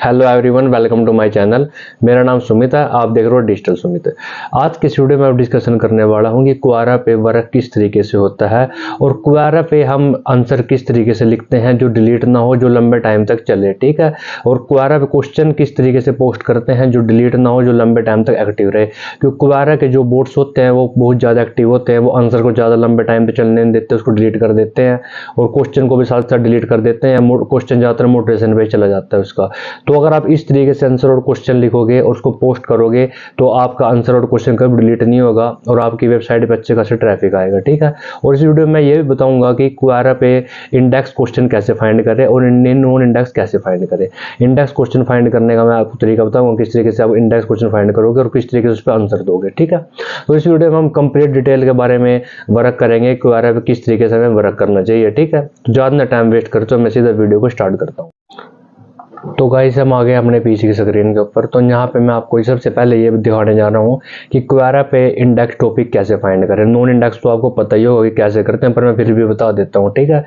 Hello everyone, welcome to my channel. मेरा नाम सुमित है, आप देख रहे हो डिजिटल सुमित। आज के इस वीडियो में मैं डिस्कशन करने वाला हूं कि क्वेरा पे वर्क किस तरीके से होता है और क्वेरा पे हम आंसर किस तरीके से लिखते हैं जो डिलीट ना हो, जो लंबे टाइम तक चले। ठीक है। और क्वेरा पे क्वेश्चन किस तरीके से पोस्ट करते हैं जो डिलीट ना हो, जो लंबे टाइम तक एक्टिव रहे। क्योंकि क्वेरा के जो बोट्स होते हैं वो बहुत ज़्यादा एक्टिव होते हैं, वो आंसर को ज़्यादा लंबे टाइम पर चलने नहीं देते, उसको डिलीट कर देते हैं और क्वेश्चन को भी साथ साथ डिलीट कर देते हैं। क्वेश्चन ज़्यादातर मोटिवेशन पे चला जाता है उसका। तो अगर आप इस तरीके से आंसर और क्वेश्चन लिखोगे और उसको पोस्ट करोगे तो आपका आंसर और क्वेश्चन कभी डिलीट नहीं होगा और आपकी वेबसाइट पे अच्छे खासा ट्रैफिक आएगा। ठीक है। और इस वीडियो में ये भी बताऊंगा कि क्वेरा पे इंडेक्स क्वेश्चन कैसे फाइंड करें और नॉन इंडेक्स कैसे फाइंड करें। इंडेक्स क्वेश्चन फाइंड करने का मैं आपको तरीका बताऊंगा, किस तरीके से आप इंडेक्स क्वेश्चन फाइंड करोगे और किस तरीके से उस पर आंसर दोगे। ठीक है। तो इस वीडियो में हम कंप्लीट डिटेल के बारे में वर्क करेंगे, क्वेरा पे किस तरीके से हमें वर्क करना चाहिए। ठीक है। तो ज़्यादा टाइम वेस्ट करते हो, मैं सीधा वीडियो को स्टार्ट करता हूँ। तो गाइस हम आ गए अपने पीसी की स्क्रीन के ऊपर। तो यहाँ पे मैं आपको सबसे पहले ये दिखाने जा रहा हूँ कि क्वेरा पे इंडेक्स टॉपिक कैसे फाइंड करें। नॉन इंडेक्स तो आपको पता ही होगा कि कैसे करते हैं, पर मैं फिर भी बता देता हूँ। ठीक है।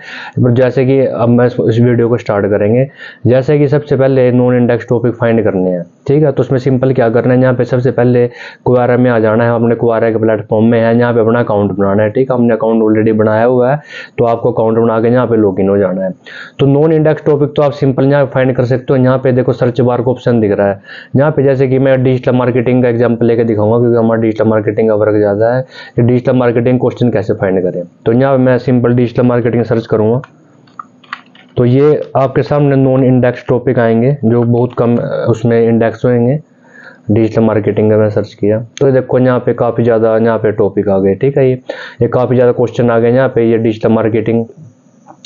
जैसे कि अब मैं इस वीडियो को स्टार्ट करेंगे। जैसे कि सबसे पहले नॉन इंडेक्स टॉपिक फाइंड करने हैं। ठीक है। तो उसमें सिंपल क्या करना है, यहाँ पे सबसे पहले क्वेरा में आ जाना है। अपने क्वेरा के प्लेटफॉर्म में है, यहाँ पे अपना अकाउंट बनाना है। ठीक है। हमने अकाउंट ऑलरेडी बनाया हुआ है तो आपको अकाउंट बना के यहाँ पे लॉगिन हो जाना है। तो नॉन इंडेक्स टॉपिक तो आप सिंपल यहाँ फाइंड कर सकते हो। यहाँ पे देखो सर्च बार का ऑप्शन दिख रहा है। यहाँ पे जैसे कि मैं डिजिटल मार्केटिंग का एग्जांपल लेके दिखाऊंगा, क्योंकि हमारा डिजिटल मार्केटिंग का वर्क ज़्यादा है कि डिजिटल मार्केटिंग क्वेश्चन कैसे फाइंड करें। तो यहाँ मैं सिंपल डिजिटल मार्केटिंग सर्च करूँगा तो ये आपके सामने नॉन इंडेक्स टॉपिक आएंगे जो बहुत कम उसमें इंडेक्स होंगे। डिजिटल मार्केटिंग का मैं सर्च किया तो देखो यहाँ पे काफ़ी ज़्यादा यहाँ पे टॉपिक आ गए। ठीक है। ये काफ़ी ज़्यादा क्वेश्चन आ गए यहाँ पे। ये डिजिटल मार्केटिंग,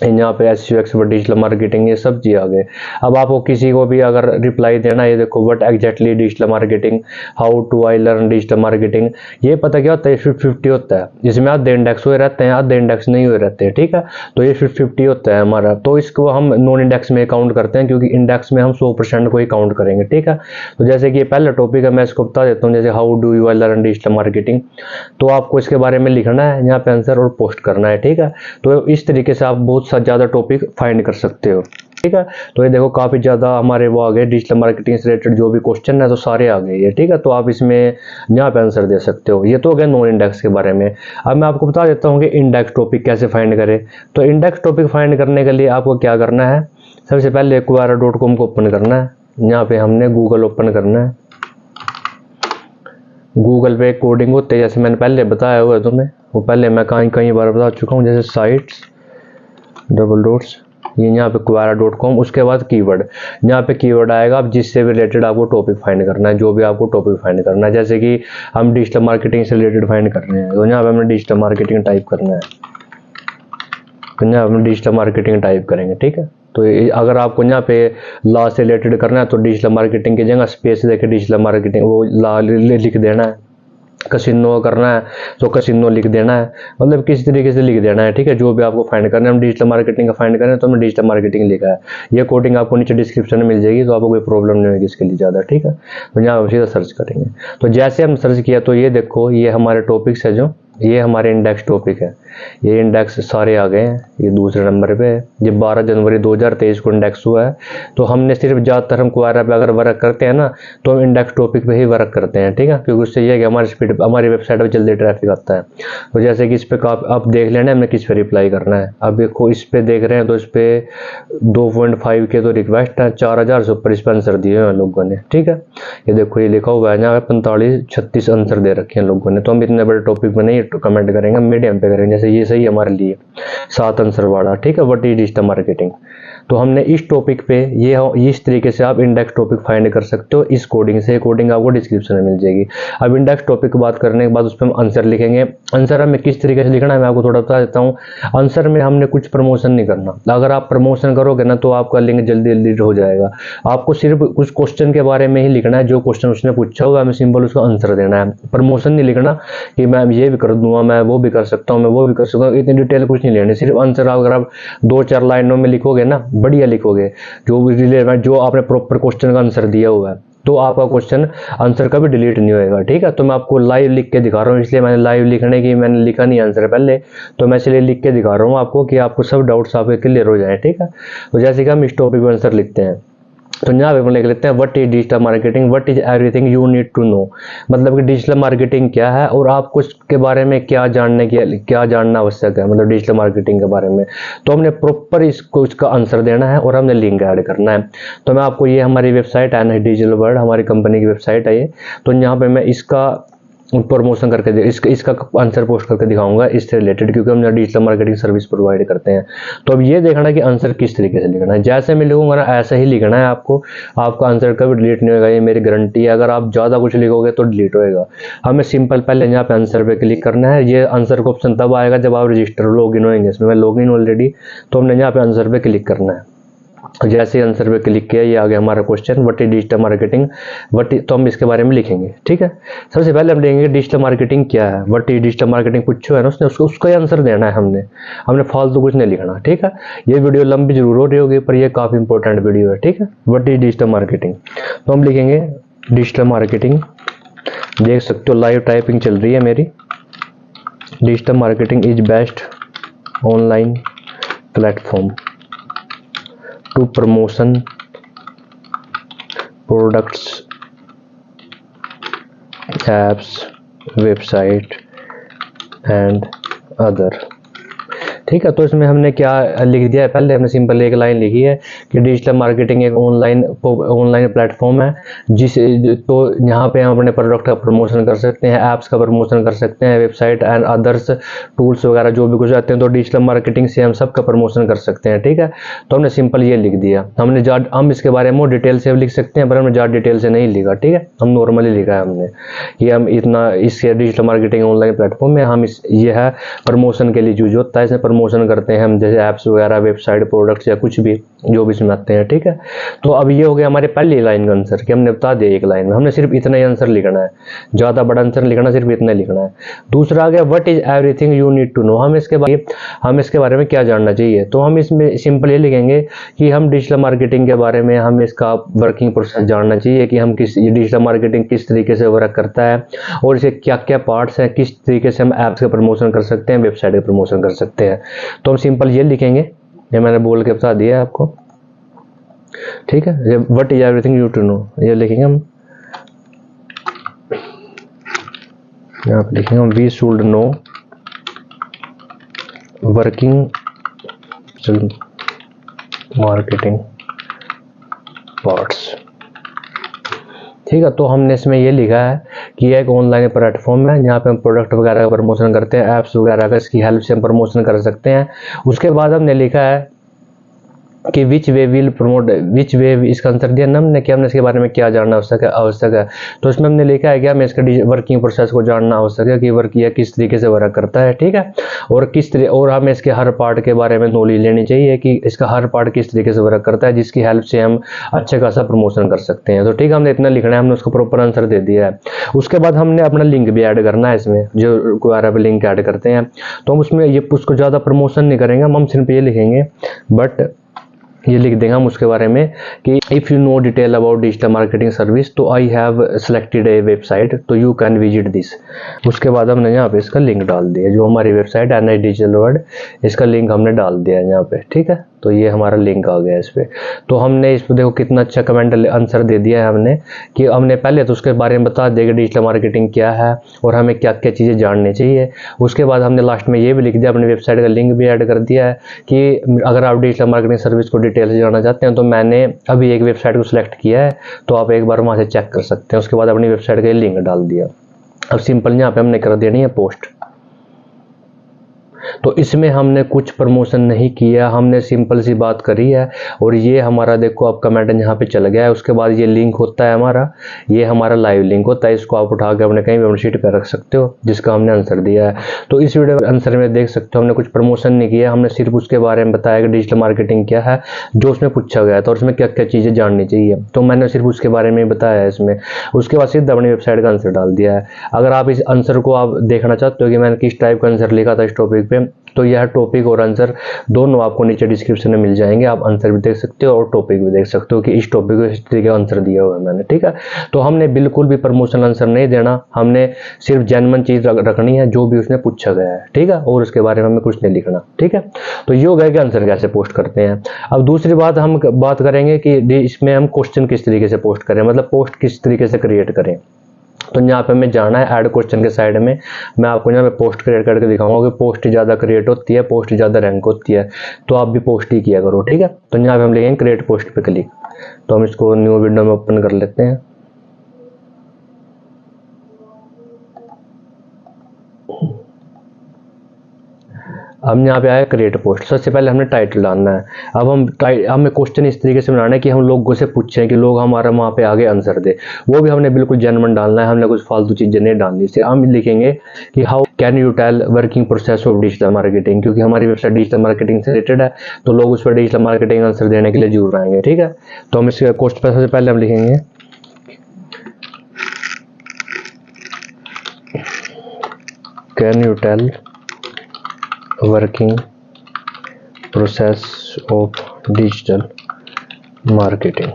यहाँ पे SEO एक्सपर्ट, डिजिटल मार्केटिंग, ये सब चीज़ आ गए। अब आपको किसी को भी अगर रिप्लाई देना है, ये देखो what exactly digital marketing, how to I learn digital marketing. ये पता क्या होता है, 50-50 होता है, जिसमें आधे इंडेक्स हुए रहते हैं, आधे इंडेक्स नहीं हुए रहते हैं। ठीक है। तो ये 50-50 होता है हमारा। तो इसको हम नॉन इंडेक्स में काउंट करते हैं, क्योंकि इंडेक्स में हम 100% को ही काउंट करेंगे। ठीक है। तो जैसे कि ये पहला टॉपिक है, मैं इसको बता देता हूँ। जैसे how do you I learn digital marketing, तो आपको इसके बारे में लिखना है यहाँ पे आंसर और पोस्ट करना है। ठीक है। तो इस तरीके से आप बहुत ज़्यादा टॉपिक फाइंड कर सकते हो। ठीक है। तो ये देखो काफ़ी ज़्यादा हमारे वो आ गए, डिजिटल मार्केटिंग से रिलेटेड जो भी क्वेश्चन है तो सारे आ गए ये। ठीक है। तो आप इसमें यहाँ पे आंसर दे सकते हो। ये तो हो गया नॉन इंडेक्स के बारे में। अब मैं आपको बता देता हूँ कि इंडेक्स टॉपिक कैसे फाइंड करें। तो इंडेक्स टॉपिक फाइंड करने के लिए आपको क्या करना है, सबसे पहले quora.com को ओपन करना है। यहाँ पे हमने गूगल ओपन करना है। गूगल पे कोडिंग होते हैं, जैसे मैंने पहले बताया हुआ है तुम्हें, वो पहले मैं कई बार बता चुका हूँ। जैसे साइट्स डबल डॉट्स, ये यहाँ पे quora.com, उसके बाद कीवर्ड, यहाँ पे कीवर्ड आएगा। अब जिससे भी रिलेटेड आपको टॉपिक फाइंड करना है, जो भी आपको टॉपिक फाइंड करना है। जैसे कि हम डिजिटल मार्केटिंग से रिलेटेड फाइंड कर रहे हैं तो यहाँ पे हमें डिजिटल मार्केटिंग टाइप करना है। तो यहाँ हम डिजिटल मार्केटिंग टाइप करेंगे। ठीक है। तो अगर आपको यहाँ पे लॉ से रिलेटेड करना है तो डिजिटल मार्केटिंग की जगह स्पेस देके डिजिटल मार्केटिंग वो लॉ लिख देना है। कसिनो करना है तो कसिनो लिख देना है, मतलब किसी तरीके से लिख देना है। ठीक है। जो भी आपको फाइंड करना है, हम डिजिटल मार्केटिंग का फाइंड करें तो हमने डिजिटल मार्केटिंग लिखा है। ये कोडिंग आपको नीचे डिस्क्रिप्शन में मिल जाएगी, तो आपको कोई प्रॉब्लम नहीं होगी इसके लिए ज़्यादा। ठीक है। तो यहाँ हम सीधा सर्च करेंगे। तो जैसे हम सर्च किया तो ये देखो ये हमारे टॉपिक्स है, जो ये हमारे इंडेक्स टॉपिक है। ये इंडेक्स सारे आ गए हैं। ये दूसरे नंबर पे ये 12 जनवरी 2023 को इंडेक्स हुआ है। तो हमने सिर्फ ज़्यादातर हम क्वेरा पे अगर वर्क करते हैं ना तो हम इंडेक्स टॉपिक पे ही वर्क करते हैं। ठीक है। क्योंकि उससे ये है कि हमारी स्पीड, हमारी वेबसाइट पर जल्दी ट्रैफिक आता है। तो जैसे कि इस पर आप देख लेना हमें किस पे रिप्लाई करना है। अब देखो इस पे देख रहे हैं तो इस पर 2.5 के तो रिक्वेस्ट है, 4000 से ऊपर इस पर आंसर दिए हैं लोगों ने। ठीक है। ये देखो ये लिखा हुआ है यहाँ पे 45-36 आंसर दे रखे हैं लोगों ने। तो हम इतने बड़े टॉपिक में नहीं कमेंट करेंगे, मीडियम पे करेंगे। जैसे ये सही हमारे लिए 7 आंसर वाला। ठीक है। What is digital marketing. तो हमने इस टॉपिक पे ये इस तरीके से आप इंडेक्स टॉपिक फाइंड कर सकते हो इस कोडिंग से। कोडिंग आपको डिस्क्रिप्शन में मिल जाएगी। अब इंडेक्स टॉपिक की बात करने के बाद उस पर हम आंसर लिखेंगे। आंसर हमें किस तरीके से लिखना है मैं आपको थोड़ा बता देता हूँ। आंसर में हमने कुछ प्रमोशन नहीं करना। अगर आप प्रमोशन करोगे ना तो आपका लिंक जल्दी जल्दी हो जाएगा। आपको सिर्फ कुछ क्वेश्चन के बारे में ही लिखना है, जो क्वेश्चन उसने पूछा हुआ हमें सिंपल उसका आंसर देना है। प्रमोशन नहीं लिखना कि मैं ये भी कर दूंगा, मैं वो भी कर सकता हूँ, मैं वो भी कर सकता हूँ, इतनी डिटेल कुछ नहीं लेनी। सिर्फ आंसर अगर आप 2-4 लाइनों में लिखोगे ना, बढ़िया लिखोगे, जो भी रिलेवेंट, जो आपने प्रॉपर क्वेश्चन का आंसर दिया हुआ है, तो आपका क्वेश्चन आंसर कभी डिलीट नहीं होएगा। ठीक है। तो मैं आपको लाइव लिख के दिखा रहा हूँ, इसलिए मैंने लाइव लिखने की मैंने लिखा नहीं आंसर पहले, तो मैं इसलिए लिख के दिखा रहा हूँ आपको कि आपको सब डाउट्स आपके क्लियर हो जाए। ठीक है। तो जैसे कि हम इस टॉपिक में आंसर लिखते हैं। तो यहाँ पे हम लिख लेते हैं what is digital marketing, what is everything you need to know. मतलब कि डिजिटल मार्केटिंग क्या है और आपको इसके बारे में क्या जानना आवश्यक है, मतलब डिजिटल मार्केटिंग के बारे में। तो हमने प्रॉपर इसका आंसर देना है और हमने लिंक ऐड करना है। तो मैं आपको, ये हमारी वेबसाइट है डिजिटल वर्ल्ड, हमारी कंपनी की वेबसाइट है ये। तो यहाँ पे मैं इसका प्रमोशन करके इसका आंसर पोस्ट करके दिखाऊंगा इससे रिलेटेड, क्योंकि हम डिजिटल मार्केटिंग सर्विस प्रोवाइड करते हैं। तो अब ये देखना कि आंसर किस तरीके से लिखना है। जैसे मैं लिखूंगा ना ऐसा ही लिखना है आपको, आपका आंसर कभी डिलीट नहीं होगा, ये मेरी गारंटी है। अगर आप ज़्यादा कुछ लिखोगे तो डिलीट होएगा। हमें सिंपल पहले यहाँ पे आंसर पे क्लिक करना है। ये आंसर का ऑप्शन तब आएगा जब आप रजिस्टर लॉगिन होंगे, इसमें मैं लॉगिन ऑलरेडी। तो हमने यहाँ पे आंसर पे क्लिक करना है। जैसे ही आंसर पे क्लिक किया ये आ गया हमारा question, what is digital marketing, तो हम इसके बारे में लिखेंगे। ठीक है, सबसे पहले हम देखेंगे डिजिटल मार्केटिंग क्या है। व्हाट इज डिजिटल मार्केटिंग पूछो है ना उसने, उसका ही आंसर देना है हमने फालतू कुछ नहीं लिखना। ठीक है, ये वीडियो लंबी जरूर हो रही होगी पर ये काफ़ी इंपॉर्टेंट वीडियो है। ठीक है, व्हाट इज डिजिटल मार्केटिंग, तो हम लिखेंगे डिजिटल मार्केटिंग। देख सकते हो लाइव टाइपिंग चल रही है मेरी। Digital marketing is best online platform to promotion products, apps, website and other। ठीक है, तो इसमें हमने क्या लिख दिया है, पहले हमने सिंपल एक लाइन लिखी है कि डिजिटल मार्केटिंग एक ऑनलाइन प्लेटफॉर्म है तो यहाँ पे हम अपने प्रोडक्ट का प्रमोशन कर सकते हैं, ऐप्स का प्रमोशन कर सकते हैं, वेबसाइट एंड अदर्स टूल्स वगैरह जो भी कुछ आते हैं। तो डिजिटल मार्केटिंग से हम सब का प्रमोशन कर सकते हैं। ठीक है, तो हमने सिंपल ये लिख दिया। हम इसके बारे में डिटेल से लिख सकते हैं पर हमने ज़्यादा डिटेल से नहीं लिखा। ठीक है, हम नॉर्मली लिखा है हमने कि हम इतना इसके डिजिटल मार्केटिंग ऑनलाइन प्लेटफॉर्म में हम ये है प्रमोशन के लिए यूज होता है, इसमें प्रमोशन करते हैं हम, जैसे ऐप्स वगैरह, वेबसाइट, प्रोडक्ट्स या कुछ भी जो भी इसमें आते हैं। ठीक है, तो अब ये हो गया हमारे पहली लाइन का आंसर कि हमने बता दिया एक लाइन में, हमने सिर्फ इतना ही आंसर लिखना है, ज़्यादा बड़ा आंसर लिखना, सिर्फ इतना लिखना है। दूसरा आ गया what is everything you need to know, हम इसके बारे में क्या जानना चाहिए। तो हम इसमें सिंपल ये लिखेंगे कि हम डिजिटल मार्केटिंग के बारे में हमें इसका वर्किंग प्रोसेस जानना चाहिए कि हम डिजिटल मार्केटिंग किस तरीके से वर्क करता है और इसे क्या क्या पार्ट्स हैं, किस तरीके से हम ऐप्स का प्रमोशन कर सकते हैं, वेबसाइट का प्रमोशन कर सकते हैं। तो हम सिंपल ये लिखेंगे, ये मैंने बोल के बता दिया है आपको। ठीक है, what is everything you to know ये लिखेंगे हम, यहाँ पे लिखेंगे हम we should know working marketing parts. ठीक है, तो हमने इसमें ये लिखा है कि एक ऑनलाइन प्लेटफॉर्म है जहाँ पे हम प्रोडक्ट वगैरह का प्रमोशन करते हैं, ऐप्स वगैरह का इसकी हेल्प से हम प्रमोशन कर सकते हैं। उसके बाद हमने लिखा है कि विच वे विल प्रमोट, विच वे, इसका आंसर दिया ना हमने कि हमने इसके बारे में क्या जानना आवश्यक है। तो इसमें हमने लिखा है कि हमें इसका वर्किंग प्रोसेस को जानना आवश्यक है कि वर्क किया किस तरीके से वर्क करता है। ठीक है, और हमें इसके हर पार्ट के बारे में नॉलेज लेनी चाहिए कि इसका हर पार्ट किस तरीके से वर्क करता है, जिसकी हेल्प से हम अच्छे खासा प्रमोशन कर सकते हैं। तो ठीक है, हमने इतना लिखना है, हमने उसको प्रॉपर आंसर दे दिया है। उसके बाद हमने अपना लिंक भी ऐड करना है इसमें, जो क्वेरी पे लिंक ऐड करते हैं। तो हम उसमें उसको ज़्यादा प्रमोशन नहीं करेंगे, हम सिर्फ ये लिखेंगे, बट ये लिख देंगे हम उसके बारे में कि if you know detail about digital marketing service तो I have selected a website तो यू कैन विजिट दिस। उसके बाद हमने यहाँ पे इसका लिंक डाल दिया, जो हमारी वेबसाइट है डिजिटल वर्ल्ड, इसका लिंक हमने डाल दिया है यहाँ पे। ठीक है, तो ये हमारा लिंक आ गया इस पर। तो हमने इस पर देखो कितना अच्छा कमेंट आंसर दे दिया है हमने कि हमने पहले तो उसके बारे में बता दिया कि डिजिटल मार्केटिंग क्या है और हमें क्या क्या चीज़ें जाननी चाहिए। उसके बाद हमने लास्ट में ये भी लिख दिया, अपनी वेबसाइट का लिंक भी ऐड कर दिया है कि अगर आप डिजिटल मार्केटिंग सर्विस को डिटेल से जानना चाहते हैं तो मैंने अभी एक वेबसाइट को सिलेक्ट किया है, तो आप एक बार वहाँ से चेक कर सकते हैं। उसके बाद अपनी वेबसाइट का लिंक डाल दिया। अब सिंपल यहाँ पे हमने कर देनी है पोस्ट। तो इसमें हमने कुछ प्रमोशन नहीं किया, हमने सिंपल सी बात करी है। और ये हमारा देखो अब कमेंट यहाँ पे चल गया है। उसके बाद ये लिंक होता है हमारा, ये हमारा लाइव लिंक होता है, इसको आप उठा के अपने कहीं भी अपनी शीट पर रख सकते हो जिसका हमने आंसर दिया है। तो इस वीडियो आंसर में देख सकते हो हमने कुछ प्रमोशन नहीं किया, हमने सिर्फ उसके बारे में बताया कि डिजिटल मार्केटिंग क्या है, जो उसमें पूछा गया था और उसमें क्या क्या चीज़ें जाननी चाहिए, तो मैंने सिर्फ उसके बारे में बताया है इसमें। उसके बाद सीधा अपनी वेबसाइट का आंसर डाल दिया है। अगर आप इस आंसर को आप देखना चाहते हो कि मैंने किस टाइप का आंसर लिखा था इस टॉपिक पे, तो यह टॉपिक और आंसर दोनों आपको नीचे डिस्क्रिप्शन में मिल जाएंगे। आप आंसर भी देख सकते हो और टॉपिक भी देख सकते हो कि इस टॉपिक को इस तरीके का आंसर दिया हुआ है मैंने, ठीक है। तो हमने बिल्कुल भी प्रमोशनल आंसर नहीं देना, हमने सिर्फ जेन्युइन चीज़ रखनी है जो भी उसमें पूछा गया है, ठीक है, और उसके बारे में हमें कुछ नहीं लिखना, ठीक है। तो ये हो गया कि आंसर कैसे पोस्ट करते हैं। अब दूसरी बात हम बात करेंगे कि इसमें हम क्वेश्चन किस तरीके से पोस्ट करें, मतलब पोस्ट किस तरीके से क्रिएट करें। तो यहाँ पे हमें जाना है ऐड क्वेश्चन के साइड में, मैं आपको यहाँ पे पोस्ट क्रिएट करके दिखाऊंगा कि पोस्ट ज़्यादा क्रिएट होती है, पोस्ट ज़्यादा रैंक होती है, तो आप भी पोस्ट ही किया करो, ठीक है। तो यहाँ पे हम लिखेंगे क्रिएट पोस्ट पे क्लिक। तो हम इसको न्यू विंडो में ओपन कर लेते हैं। अब यहाँ पे आया क्रिएट पोस्ट। सबसे पहले हमने टाइटल डालना है। अब हमें क्वेश्चन इस तरीके से बनाना है कि हम लोगों से पूछें कि लोग हमारा वहाँ पे आगे आंसर दे, वो भी हमने बिल्कुल जेन्युइन डालना है, हमने कुछ फालतू चीज़ें नहीं डालनी। इससे हम लिखेंगे कि how can you tell working process of digital marketing, क्योंकि हमारी वेबसाइट डिजिटल मार्केटिंग से रिलेटेड है, तो लोग उस पर डिजिटल मार्केटिंग आंसर देने के लिए जरूर आएंगे, ठीक है। तो हम इसके क्वेश्चन पर सबसे पहले हम लिखेंगे can you tell working process of digital marketing,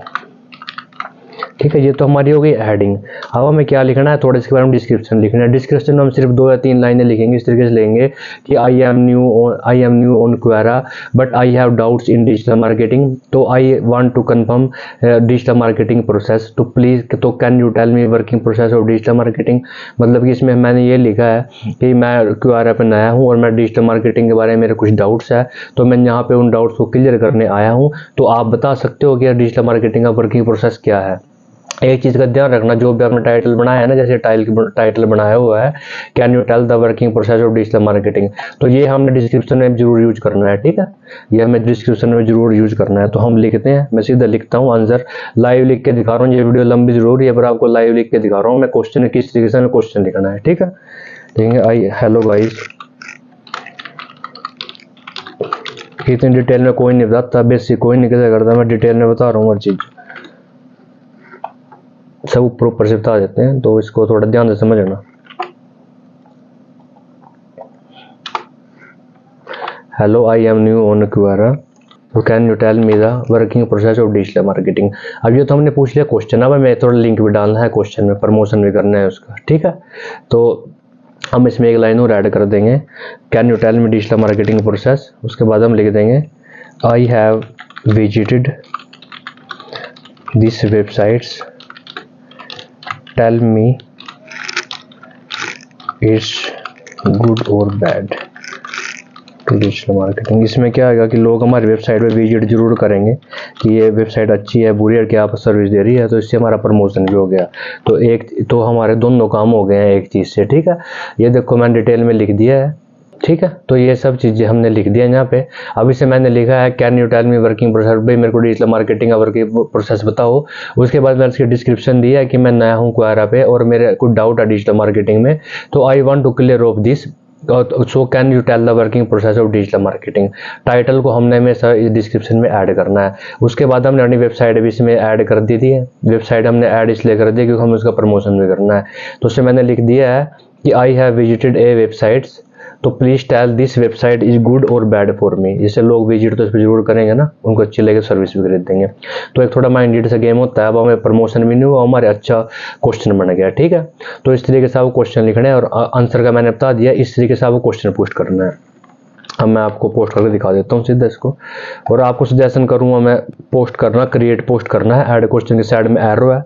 ठीक है। ये तो हमारी हो गई हेडिंग। अब हमें क्या लिखना है, थोड़ा इसके बारे में डिस्क्रिप्शन लिखना है। डिस्क्रिप्शन में हम सिर्फ 2 या 3 लाइनें लिखेंगे, इस तरीके से लेंगे कि I am new on Quora but I have doubts in digital marketing, तो I want to confirm digital marketing process, तो प्लीज़ तो can you tell me working process of digital marketing. मतलब कि इसमें मैंने ये लिखा है कि मैं क्वेरा पे नया हूँ और मैं डिजिटल मार्केटिंग के बारे में मेरे कुछ डाउट्स है, तो मैं यहाँ पे उन डाउट्स को क्लियर करने आया हूँ। तो आप बता सकते हो कि डिजिटल मार्केटिंग का वर्किंग प्रोसेस क्या है। एक चीज़ का ध्यान रखना, जो भी आपने टाइटल बनाया है ना, जैसे टाइटल बनाया हुआ है can you tell the working process of digital marketing, तो ये हमने डिस्क्रिप्शन में जरूर यूज करना है, ठीक है। ये हमें डिस्क्रिप्शन में जरूर यूज करना है। तो हम लिखते हैं, मैं सीधा लिखता हूँ आंसर, लाइव लिख के दिखा रहा हूँ। ये वीडियो लंबी जरूर है पर आपको लाइव लिख के दिखा रहा हूँ मैं क्वेश्चन किस तरीके से हमें क्वेश्चन लिखना है, ठीक है। देखेंगे आई हेलो गाइस, इतनी डिटेल में कोई नहीं बताता, बेसिक कोई नहीं कैसे करता, मैं डिटेल में बता रहा हूँ हर चीज़, सब ऊपर ऊपर से बता देते हैं, तो इसको थोड़ा ध्यान से समझना। Hello I am new on Quora, can you tell me the working process of digital marketing. अब ये तो हमने पूछ लिया क्वेश्चन, अब हमें थोड़ा लिंक भी डालना है क्वेश्चन में, प्रमोशन भी करना है उसका, ठीक है। तो हम इसमें एक लाइन और ऐड कर देंगे, can you tell me digital marketing process. उसके बाद हम लिख देंगे I have visited this websites, tell me it's good और बैड टू डिजिटल मार्केटिंग। इसमें क्या आएगा कि लोग हमारी वेबसाइट पे विजिट जरूर करेंगे कि ये वेबसाइट अच्छी है बुरी है, क्या आप सर्विस दे रही है, तो इससे हमारा प्रमोशन भी हो गया। तो हमारे दोनों काम हो गए हैं एक चीज़ से, ठीक है। ये देखो मैंने डिटेल में लिख दिया है, ठीक है। तो ये सब चीज़ें हमने लिख दिया यहाँ पे। अब इसे मैंने लिखा है can you tell me working process, भाई मेरे को डिजिटल मार्केटिंग का वर्किंग प्रोसेस बताओ। उसके बाद मैंने इसकी डिस्क्रिप्शन दिया है कि मैं नया हूँ क्वेरा पे और मेरे कुछ डाउट है डिजिटल मार्केटिंग में, तो I want to clear of this, so can you tell the working process of digital marketing. Title को हमने हमेशा इस डिस्क्रिप्शन में ऐड करना है। उसके बाद हमने अपनी वेबसाइट भी इसमें ऐड कर दी थी। वेबसाइट हमने ऐड इसलिए कर दी क्योंकि हमें उसका प्रमोशन भी करना है। तो उससे मैंने लिख दिया है कि I have visited a websites, तो please tell this website is good और बैड फॉर मी। जैसे लोग विजिट तो इस पर जरूर करेंगे ना, उनको अच्छी लगे सर्विस भी खरीद देंगे। तो एक थोड़ा माइंडेड सा गेम होता है। अब हमें प्रमोशन भी नहीं हुआ, हमारे अच्छा क्वेश्चन बन गया, ठीक है। तो इस तरीके से आपको क्वेश्चन लिखना है और आंसर का मैंने बता दिया, इस तरीके से आपको क्वेश्चन पोस्ट करना है। अब मैं आपको पोस्ट करके दिखा देता हूँ सीधा इसको, और आपको सजेशन करूँगा मैं पोस्ट करना, क्रिएट पोस्ट करना है। ऐड क्वेश्चन के साइड में एरो है,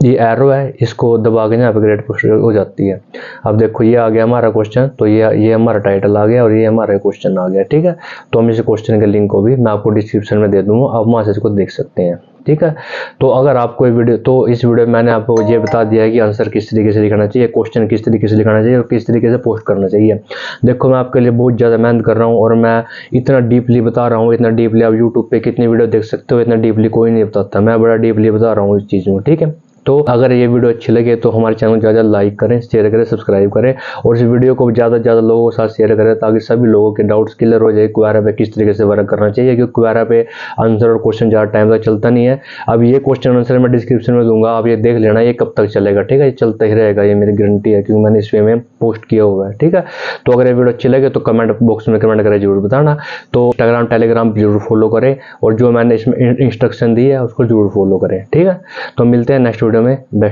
ये एरो है, इसको दबा के यहाँ पे क्रिएट पोस्ट हो जाती है। अब देखो ये आ गया हमारा क्वेश्चन, तो ये हमारा टाइटल आ गया और ये हमारा क्वेश्चन आ गया, ठीक है। तो हम इस क्वेश्चन के लिंक को भी मैं आपको डिस्क्रिप्शन में दे दूँगा, आप वहाँ से इसको देख सकते हैं, ठीक है। तो अगर आपको वीडियो, तो इस वीडियो में मैंने आपको ये बता दिया है कि आंसर किस तरीके से लिखना चाहिए, क्वेश्चन किस तरीके से लिखना चाहिए और किस तरीके से पोस्ट करना चाहिए। देखो मैं आपके लिए बहुत ज़्यादा मेहनत कर रहा हूँ और मैं इतना डीपली बता रहा हूँ, इतना डीपली। आप यूट्यूब पे कितनी वीडियो देख सकते हो, इतना डीपली कोई नहीं बताता, मैं बड़ा डीपली बता रहा हूँ इस चीज़ में, ठीक है। तो अगर ये वीडियो अच्छी लगे तो हमारे चैनल को ज़्यादा लाइक करें, शेयर करें, सब्सक्राइब करें और इस वीडियो को ज़्यादा से ज़्यादा लोगों के साथ शेयर करें ताकि सभी लोगों के डाउट्स क्लियर हो जाए क्वेरा पे किस तरीके से वर्क करना चाहिए, क्योंकि क्वेरा पे आंसर और क्वेश्चन ज़्यादा टाइम तक चलता नहीं है। अब ये क्वेश्चन आंसर मैं डिस्क्रिप्शन में दूंगा, आप ये देख लेना ये कब तक चलेगा, ठीक है, ये चलता ही रहेगा, ये मेरी गारंटी है क्योंकि मैंने इस वे में पोस्ट किया हुआ है, ठीक है। तो अगर ये वीडियो अच्छी लगे तो कमेंट बॉक्स में कमेंट करें, जरूर बताना। तो इंस्टाग्राम टेलीग्राम जरूर फॉलो करें और जो मैंने इसमें इंस्ट्रक्शन दी है उसको जरूर फॉलो करें, ठीक है। तो मिलते हैं नेक्स्ट वीडियो में। बेस्ट।